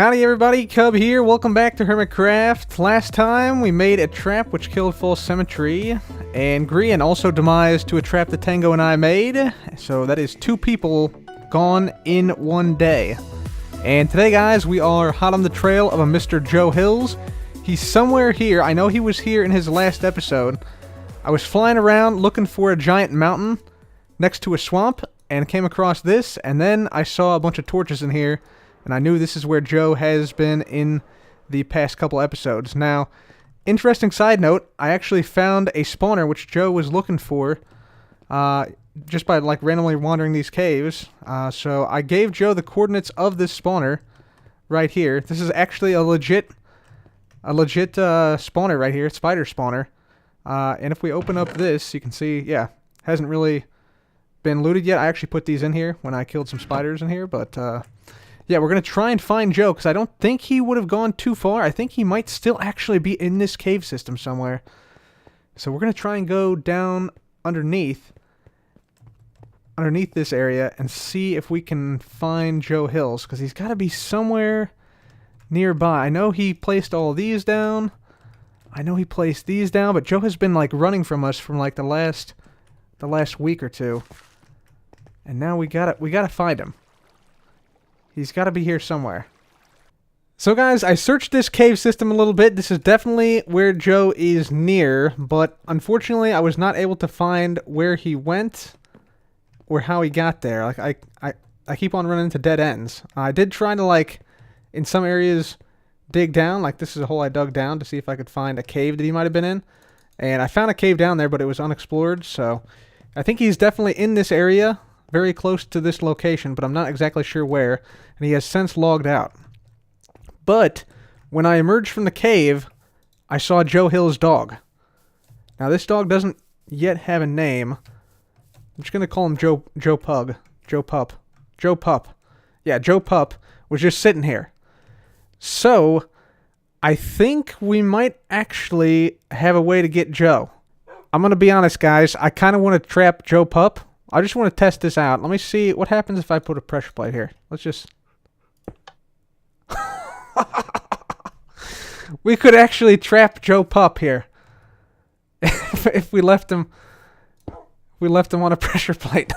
Howdy everybody, Cub here, welcome back to Hermitcraft. Last time we made a trap which killed full symmetry, and Grian also demised to a trap that Tango and I made. So that is 2 people gone in 1 day. And today guys, we are hot on the trail of a Mr. Joe Hills. He's somewhere here. I know he was here in his last episode. I was flying around looking for a giant mountain next to a swamp and came across this, and then I saw a bunch of torches in here. And I knew this is where Joe has been in the past couple episodes. Now, interesting side note, I actually found a spawner which Joe was looking for just by like randomly wandering these caves. So I gave Joe the coordinates of this spawner right here. This is actually a legit spawner right here, spider spawner. And if we open up this, you can see, yeah, hasn't really been looted yet. I actually put these in here when I killed some spiders in here, but yeah, we're going to try and find Joe, because I don't think he would have gone too far. I think he might still actually be in this cave system somewhere. So we're going to try and go down underneath this area and see if we can find Joe Hills, because he's got to be somewhere nearby. I know he placed all these down. I know he placed these down, but Joe has been like running from us from like the last week or two. And now we gotta find him. He's got to be here somewhere. So guys, I searched this cave system a little bit. This is definitely where Joe is near, but unfortunately I was not able to find where he went or how he got there. Like I keep on running into dead ends. I did try to, like, in some areas dig down. Like this is a hole I dug down to see if I could find a cave that he might have been in. And I found a cave down there, but it was unexplored, so I think he's definitely in this area, very close to this location, but I'm not exactly sure where, and he has since logged out. But when I emerged from the cave, I saw Joe Hill's dog. Now this dog doesn't yet have a name. I'm just going to call him Joe Pup. Joe Pup. Yeah, Joe Pup was just sitting here. So I think we might actually have a way to get Joe. I'm going to be honest, guys. I kind of want to trap Joe Pup. I just want to test this out. Let me see what happens if I put a pressure plate here. Let's just... We could actually trap Joe Pup here. if we left him on a pressure plate.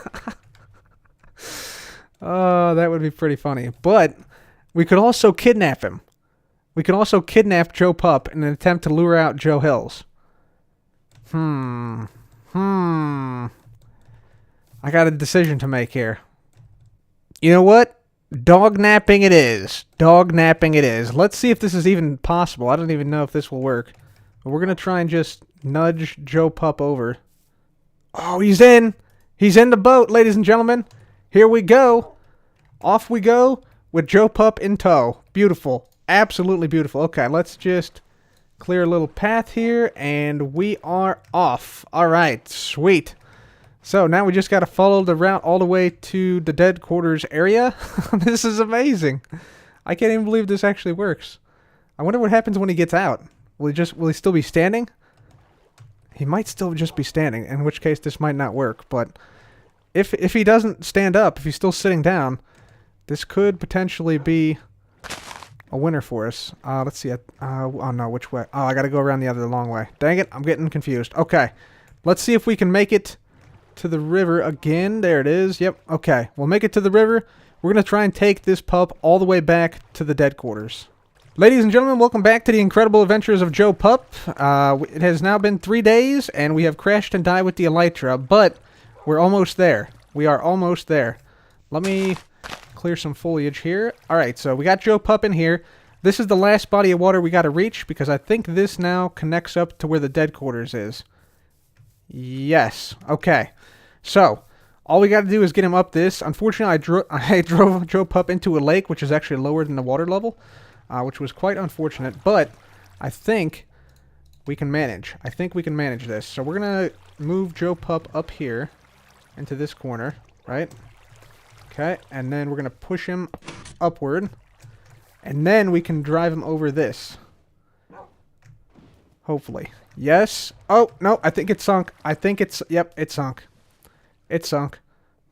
Oh, that would be pretty funny. But we could also kidnap him. We could also kidnap Joe Pup in an attempt to lure out Joe Hills. I got a decision to make here. You know what? Dog napping it is. Dog napping it is. Let's see if this is even possible. I don't even know if this will work. But we're going to try and just nudge Joe Pup over. Oh, he's in. He's in the boat, ladies and gentlemen. Here we go. Off we go with Joe Pup in tow. Beautiful. Absolutely beautiful. Okay, let's just clear a little path here, and we are off. All right, sweet. So now we just got to follow the route all the way to the Deadquarters area. This is amazing. I can't even believe this actually works. I wonder what happens when he gets out. Will he still be standing? He might still just be standing, in which case this might not work. But if he doesn't stand up, if he's still sitting down, this could potentially be a winner for us. Let's see. Oh no, which way? Oh, I got to go around the other long way. Dang it, I'm getting confused. Okay, let's see if we can make it to the river again. There it is. Yep. Okay. We'll make it to the river. We're going to try and take this pup all the way back to the Deadquarters. Ladies and gentlemen, welcome back to the incredible adventures of Joe Pup. It has now been 3 days, and we have crashed and died with the Elytra, but we're almost there. We are almost there. Let me clear some foliage here. Alright, so we got Joe Pup in here. This is the last body of water we got to reach, because I think this now connects up to where the Deadquarters is. Yes. Okay. So, all we got to do is get him up this. Unfortunately, I drove Joe Pup into a lake, which is actually lower than the water level, which was quite unfortunate. But I think we can manage. I think we can manage this. So we're going to move Joe Pup up here into this corner, right? Okay. And then we're going to push him upward. And then we can drive him over this. Hopefully. Yes. Oh, no, I think it sunk. Yep, it sunk. It sunk.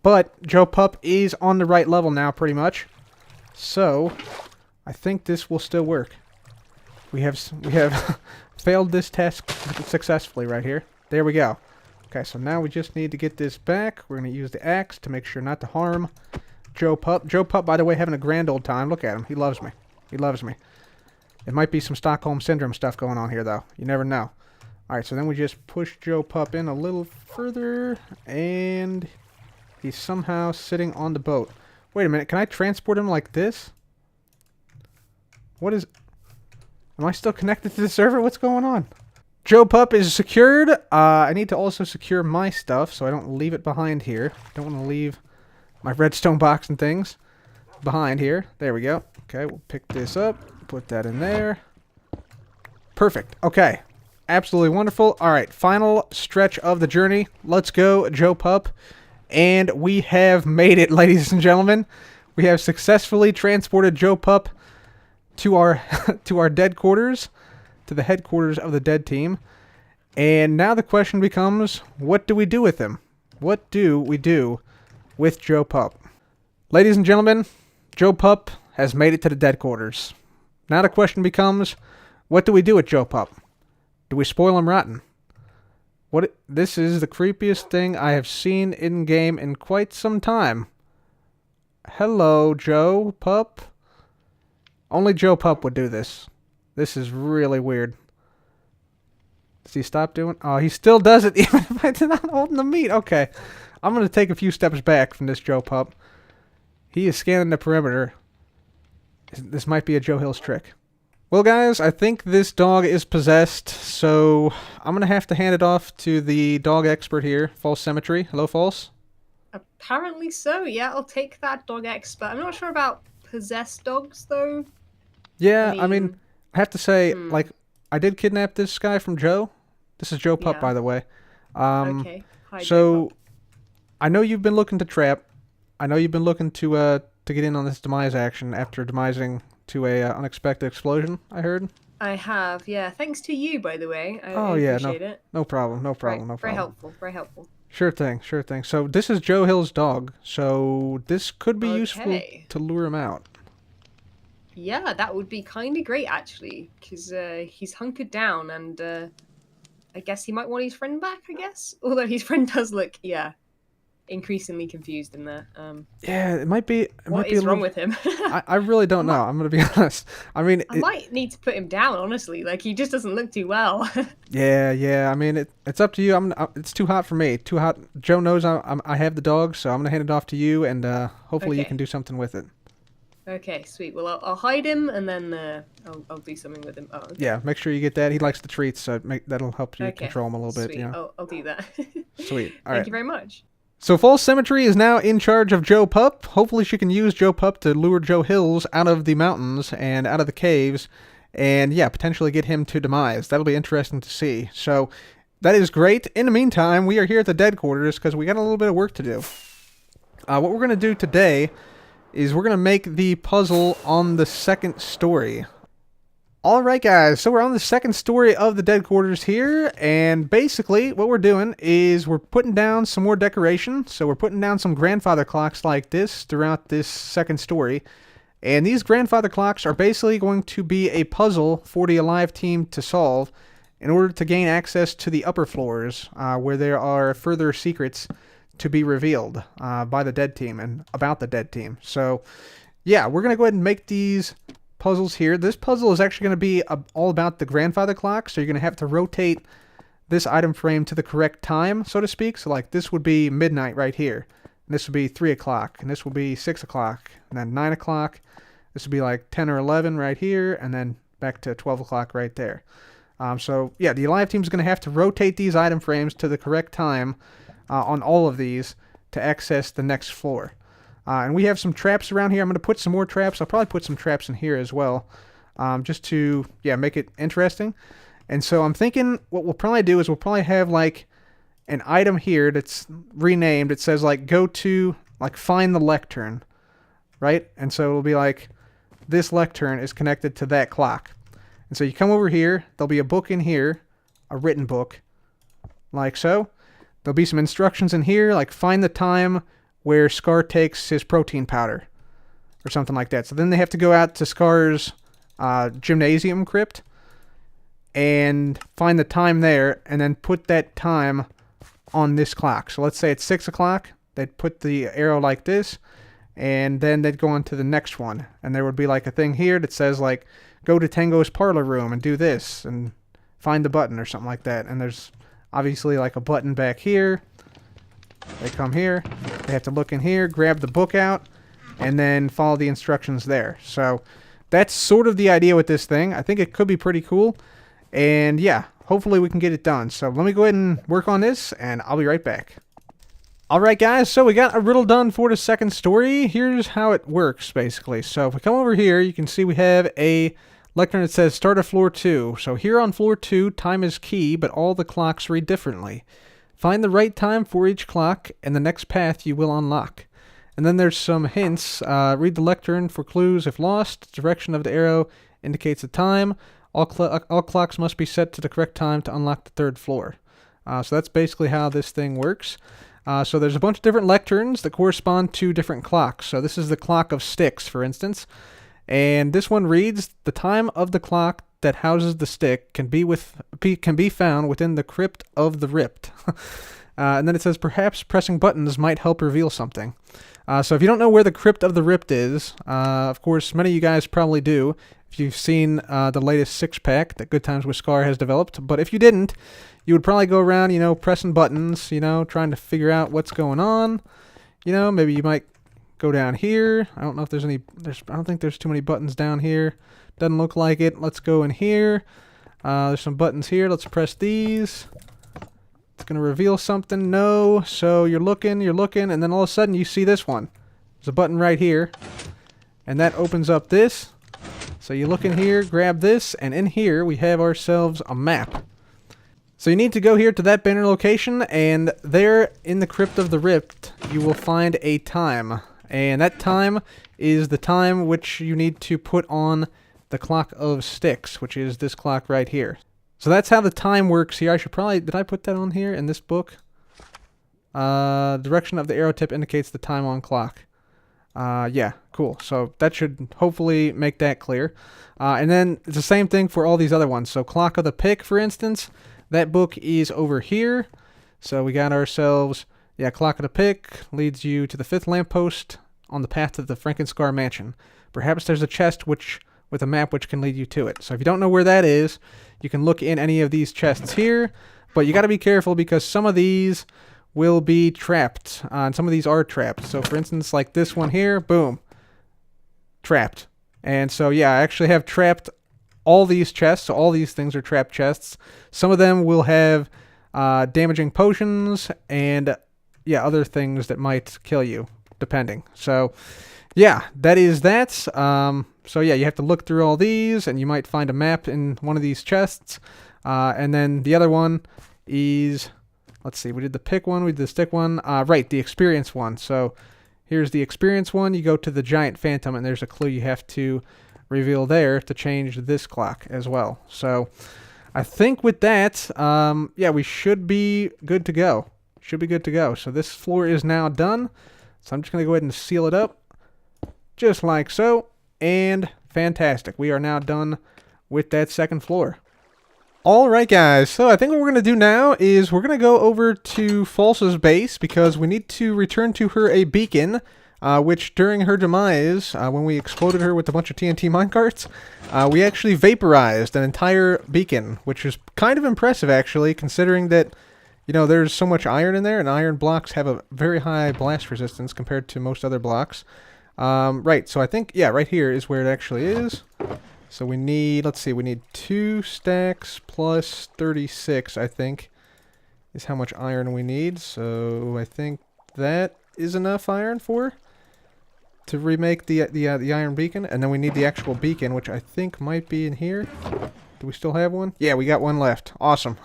But Joe Pup is on the right level now, pretty much. So, I think this will still work. We have failed this test successfully right here. There we go. Okay, so now we just need to get this back. We're going to use the axe to make sure not to harm Joe Pup. Joe Pup, by the way, having a grand old time. Look at him. He loves me. He loves me. It might be some Stockholm Syndrome stuff going on here, though. You never know. Alright, so then we just push Joe Pup in a little further, and he's somehow sitting on the boat. Wait a minute, can I transport him like this? What is... Am I still connected to the server? What's going on? Joe Pup is secured. I need to also secure my stuff so I don't leave it behind here. Don't want to leave my redstone box and things behind here. There we go. Okay, we'll pick this up. Put that in there. Perfect. Okay. Absolutely wonderful. Alright, final stretch of the journey. Let's go, Joe Pup. And we have made it, ladies and gentlemen. We have successfully transported Joe Pup to our to our Deadquarters, to the headquarters of the Dead Team. And now the question becomes, what do we do with him? What do we do with Joe Pup? Ladies and gentlemen, Joe Pup has made it to the Deadquarters. Now the question becomes, what do we do with Joe Pup? Do we spoil him rotten? This is the creepiest thing I have seen in-game in quite some time. Hello, Joe Pup. Only Joe Pup would do this. This is really weird. Does he stop doing? Oh, he still does it even if I'm not holding the meat. Okay. I'm going to take a few steps back from this Joe Pup. He is scanning the perimeter. This might be a Joe Hills trick. Well, guys, I think this dog is possessed, so I'm going to have to hand it off to the dog expert here, False Cemetery. Hello, False? Apparently so, yeah. I'll take that, dog expert. I'm not sure about possessed dogs, though. Yeah, I mean, I have to say, like, I did kidnap this guy from Joe. This is Joe Pup, by the way. Okay. Hi, so, Joe Pup. I know you've been looking to trap. I know you've been looking to get in on this demise action after demising to a unexpected explosion, I heard. I have, yeah. Thanks to you, by the way. I appreciate it. No problem, no problem, right, no problem. Very helpful, very helpful. Sure thing, sure thing. So this is Joe Hill's dog, so this could be useful to lure him out. Yeah, that would be kind of great, actually, because he's hunkered down, and I guess he might want his friend back, I guess? Although his friend does look, increasingly confused in there. Yeah, it might be. What is wrong with him? I really don't know. I'm gonna be honest. I mean, I might need to put him down. Honestly, like he just doesn't look too well. yeah. I mean, it's up to you. It's too hot for me. Too hot. Joe knows I have the dog, so I'm gonna hand it off to you, and hopefully you can do something with it. Okay, sweet. Well, I'll hide him, and then I'll do something with him. Oh, okay. Yeah, make sure you get that. He likes the treats, so that'll help you control him a little bit. Sweet. You know? I'll do that. Sweet. All right. Thank you very much. So False Cemetery is now in charge of Joe Pup. Hopefully she can use Joe Pup to lure Joe Hills out of the mountains and out of the caves, and yeah, potentially get him to demise. That'll be interesting to see. So that is great. In the meantime, we are here at the Deadquarters because we got a little bit of work to do. What we're going to do today is we're going to make the puzzle on the second story. Alright guys, so we're on the second story of the Deadquarters here, and basically what we're doing is we're putting down some more decoration. So we're putting down some grandfather clocks like this throughout this second story. And these grandfather clocks are basically going to be a puzzle for the Alive team to solve in order to gain access to the upper floors, where there are further secrets to be revealed by the Dead Team and about the Dead Team. So yeah, we're going to go ahead and make these puzzles here. This puzzle is actually going to be all about the grandfather clock, so you're going to have to rotate this item frame to the correct time, so to speak. So like this would be midnight right here, and this would be 3 o'clock, and this would be 6 o'clock, and then 9 o'clock. This would be like 10 or 11 right here, and then back to 12 o'clock right there. So yeah, the Alive team is going to have to rotate these item frames to the correct time on all of these to access the next floor. And we have some traps around here. I'm going to put some more traps. I'll probably put some traps in here as well, just to make it interesting. And so I'm thinking what we'll probably do is we'll probably have like an item here that's renamed. It says like go to, like find the lectern, right? And so it'll be like this lectern is connected to that clock. And so you come over here, there'll be a book in here, a written book, like so. There'll be some instructions in here, like find the time where Scar takes his protein powder. or something like that. So then they have to go out to Scar's gymnasium crypt and find the time there, and then put that time on this clock. So let's say it's 6 o'clock. They'd put the arrow like this, and then they'd go on to the next one. And there would be like a thing here that says like, go to Tango's parlor room and do this, and find the button or something like that. And there's obviously like a button back here. They come here, they have to look in here, grab the book out, and then follow the instructions there. So that's sort of the idea with this thing. I think it could be pretty cool. And yeah, hopefully we can get it done. So let me go ahead and work on this, and I'll be right back. Alright guys, so we got a riddle done for the second story. Here's how it works, basically. So if we come over here, you can see we have a lectern that says start at floor 2. So here on floor 2, time is key, but all the clocks read differently. Find the right time for each clock, and the next path you will unlock. And then there's some hints. Read the lectern for clues if lost. Direction of the arrow indicates the time. All clocks must be set to the correct time to unlock the third floor. So that's basically how this thing works. So there's a bunch of different lecterns that correspond to different clocks. So this is the clock of sticks, for instance. And this one reads, the time of the clock that houses the stick can be found within the crypt of the ripped. And then it says, perhaps pressing buttons might help reveal something. So if you don't know where the crypt of the ripped is, of course, many of you guys probably do, if you've seen the latest 6-pack that Good Times with Scar has developed. But if you didn't, you would probably go around, pressing buttons, trying to figure out what's going on. Maybe you might go down here. I don't know if there's any, I don't think there's too many buttons down here. Doesn't look like it. Let's go in here. There's some buttons here. Let's press these. It's going to reveal something. No. So you're looking, and then all of a sudden you see this one. There's a button right here. And that opens up this. So you look in here, grab this, and in here we have ourselves a map. So you need to go here to that banner location, and there in the Crypt of the Ripped, you will find a time. And that time is the time which you need to put on the clock of sticks, which is this clock right here. So that's how the time works here. I should probably, did I put that on here in this book? Direction of the arrow tip indicates the time on clock. Yeah, cool. So that should hopefully make that clear. And then it's the same thing for all these other ones. So Clock of the Pick, for instance, that book is over here. So we got ourselves, yeah, Clock of the Pick leads you to the 5th lamppost on the path to the Frankenscar mansion. Perhaps there's a chest with a map which can lead you to it. So if you don't know where that is, you can look in any of these chests here. But you got to be careful because some of these will be trapped, and some of these are trapped. So for instance, like this one here, boom, trapped. And so yeah, I actually have trapped all these chests, so all these things are trapped chests. Some of them will have damaging potions and yeah, other things that might kill you, depending. So yeah, that is that. So yeah, you have to look through all these, and you might find a map in one of these chests. And then the other one is, let's see, we did the pick one, we did the stick one. Right, the experience one. So here's the experience one. You go to the giant phantom, and there's a clue you have to reveal there to change this clock as well. So I think with that, yeah, we should be good to go. Should be good to go. So this floor is now done. So I'm just going to go ahead and seal it up, just like so. And fantastic. We are now done with that second floor. Alright guys, so I think what we're going to do now is we're going to go over to Falsa's base because we need to return to her a beacon, which during her demise, when we exploded her with a bunch of TNT minecarts, we actually vaporized an entire beacon, which is kind of impressive actually, considering that, you know, there's so much iron in there, and iron blocks have a very high blast resistance compared to most other blocks. Right, so I think, yeah, right here is where it actually is. So we need, let's see, we need 2 stacks plus 36, I think, is how much iron we need. So I think that is enough iron to remake the iron beacon. And then we need the actual beacon, which I think might be in here. Do we still have one? Yeah, we got one left. Awesome.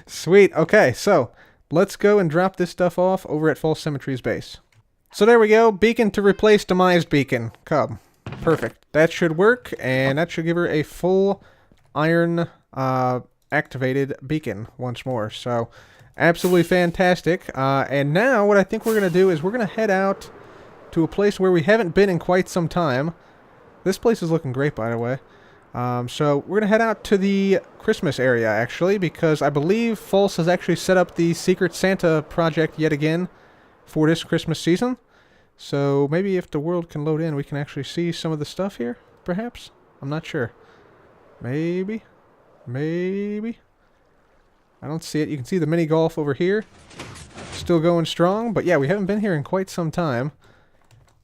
Sweet. Okay, so let's go and drop this stuff off over at False Symmetry's base. So there we go. Beacon to replace demised beacon. Come. Perfect. That should work, and that should give her a full iron activated beacon once more. So absolutely fantastic. And now what I think we're going to do is we're going to head out to a place where we haven't been in quite some time. This place is looking great, by the way. So we're going to head out to the Christmas area, actually, because I believe False has actually set up the Secret Santa project yet again for this Christmas season. So maybe if the world can load in, we can actually see some of the stuff here, perhaps? I'm not sure. Maybe. Maybe. I don't see it. You can see the mini golf over here. Still going strong. But yeah, we haven't been here in quite some time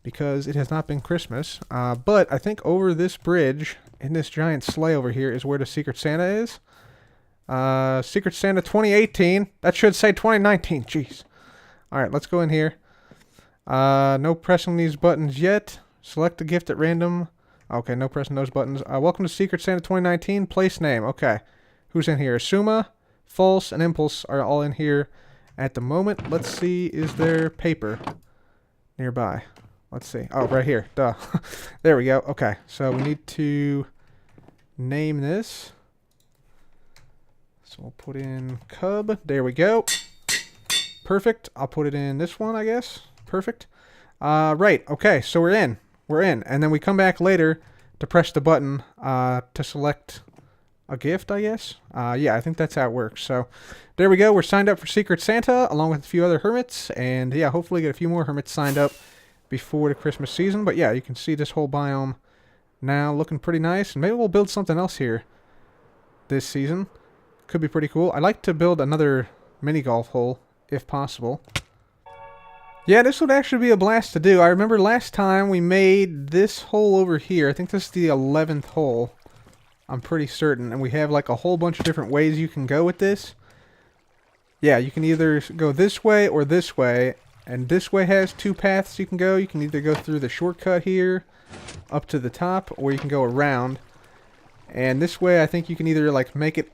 because it has not been Christmas. But I think over this bridge, in this giant sleigh over here, is where the Secret Santa is. Secret Santa 2018. That should say 2019. Jeez. Alright, let's go in here. No pressing these buttons yet. Select a gift at random. Okay, no pressing those buttons. Welcome to Secret Santa 2019. Place name. Okay. Who's in here? Asuma, False, and Impulse are all in here at the moment. Let's see. Is there paper nearby? Let's see. Oh, right here. Duh. There we go. Okay. So we need to name this. So we'll put in Cub. There we go. Perfect. I'll put it in this one, I guess. Perfect. Right. Okay. So we're in. We're in. And then we come back later to press the button to select a gift, I guess. Yeah, I think that's how it works. So there we go. We're signed up for Secret Santa along with a few other hermits. And yeah, hopefully get a few more hermits signed up before the Christmas season. But yeah, you can see this whole biome now looking pretty nice. And maybe we'll build something else here this season. Could be pretty cool. I'd like to build another mini golf hole if possible. Yeah, this would actually be a blast to do. I remember last time we made this hole over here. I think this is the 11th hole. I'm pretty certain. And we have like a whole bunch of different ways you can go with this. Yeah, you can either go this way or this way. And this way has two paths you can go. You can either go through the shortcut here up to the top, or you can go around. And this way I think you can either like make it...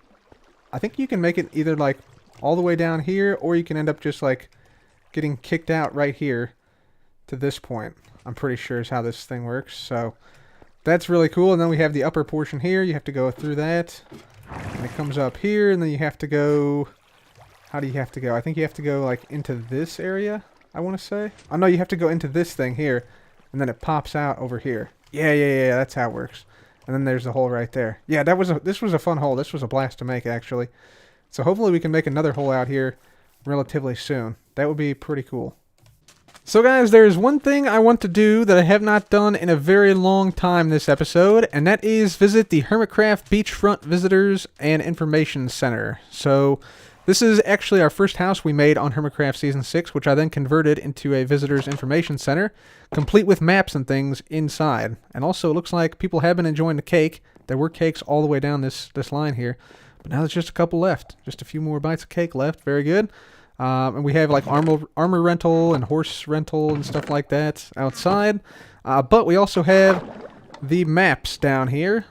I think you can make it either like all the way down here, or you can end up just like getting kicked out right here to this point. I'm pretty sure is how this thing works. So that's really cool. And then we have the upper portion here. You have to go through that. And it comes up here, and then you have to go... How do you have to go? I think you have to go like into this area, I want to say. Oh no, you have to go into this thing here, and then it pops out over here. Yeah, that's how it works. And then there's the hole right there. Yeah, this was a fun hole. This was a blast to make, actually. So hopefully we can make another hole out here relatively soon. That would be pretty cool. So guys, there's one thing I want to do that I have not done in a very long time this episode, and that is visit the Hermitcraft Beachfront Visitors and Information Center. So this is actually our first house we made on Hermitcraft Season 6, which I then converted into a Visitors Information Center, complete with maps and things inside. And also, it looks like people have been enjoying the cake. There were cakes all the way down this line here, but now there's just a couple left. Just a few more bites of cake left. Very good. And we have like armor rental and horse rental and stuff like that outside. But we also have the maps down here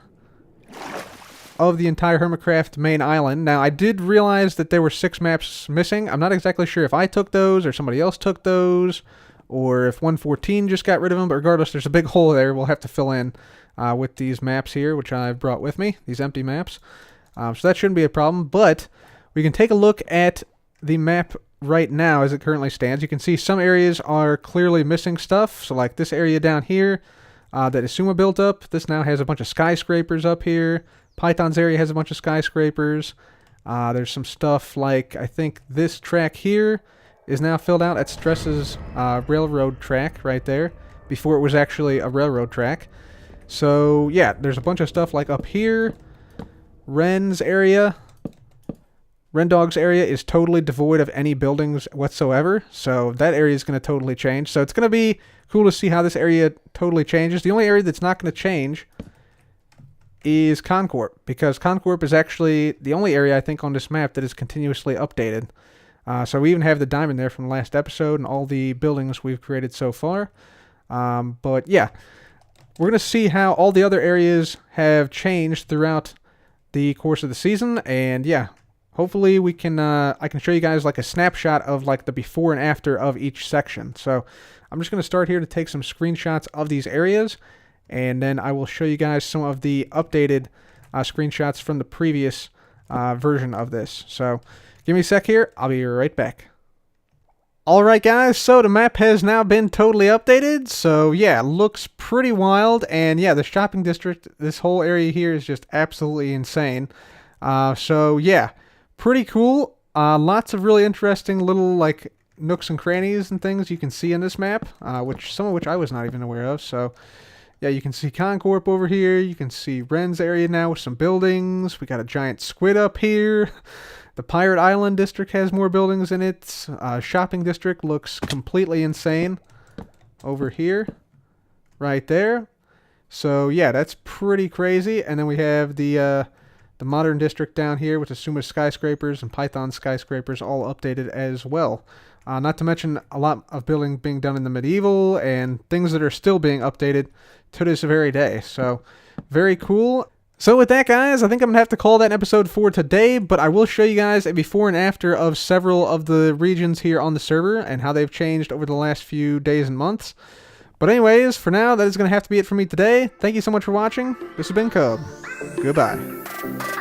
of the entire Hermitcraft main island. Now, I did realize that there were 6 maps missing. I'm not exactly sure if I took those or somebody else took those, or if 114 just got rid of them. But regardless, there's a big hole there we'll have to fill in with these maps here, which I've brought with me, these empty maps. So that shouldn't be a problem. But we can take a look at the map right now as it currently stands. You can see some areas are clearly missing stuff. So like this area down here that Asuma built up, this now has a bunch of skyscrapers up here. Python's area has a bunch of skyscrapers. There's some stuff like, I think this track here is now filled out. That stresses railroad track right there, before it was actually a railroad track. So yeah, there's a bunch of stuff like up here. Ren's area. Rendog's area is totally devoid of any buildings whatsoever, so that area is going to totally change. So it's going to be cool to see how this area totally changes. The only area that's not going to change is Concorp, because Concorp is actually the only area I think on this map that is continuously updated. So we even have the diamond there from the last episode and all the buildings we've created so far. But yeah, we're going to see how all the other areas have changed throughout the course of the season, and yeah, hopefully we can I can show you guys like a snapshot of like the before and after of each section. So I'm just going to start here to take some screenshots of these areas, and then I will show you guys some of the updated screenshots from the previous version of this. So give me a sec here. I'll be right back. Alright guys, so the map has now been totally updated, so yeah, looks pretty wild, and yeah, the shopping district, this whole area here is just absolutely insane. So yeah, pretty cool. Lots of really interesting little like nooks and crannies and things you can see in this map, some of which I was not even aware of, so yeah, you can see Concorp over here, you can see Ren's area now with some buildings, we got a giant squid up here. The Pirate Island district has more buildings in it. Shopping district looks completely insane over here, right there. So yeah, that's pretty crazy. And then we have the modern district down here with the Sumo skyscrapers and Python skyscrapers all updated as well. Not to mention a lot of building being done in the medieval and things that are still being updated to this very day. So very cool. So with that, guys, I think I'm going to have to call that an episode for today, but I will show you guys a before and after of several of the regions here on the server and how they've changed over the last few days and months. But anyways, for now, that is going to have to be it for me today. Thank you so much for watching. This has been Cub. Goodbye.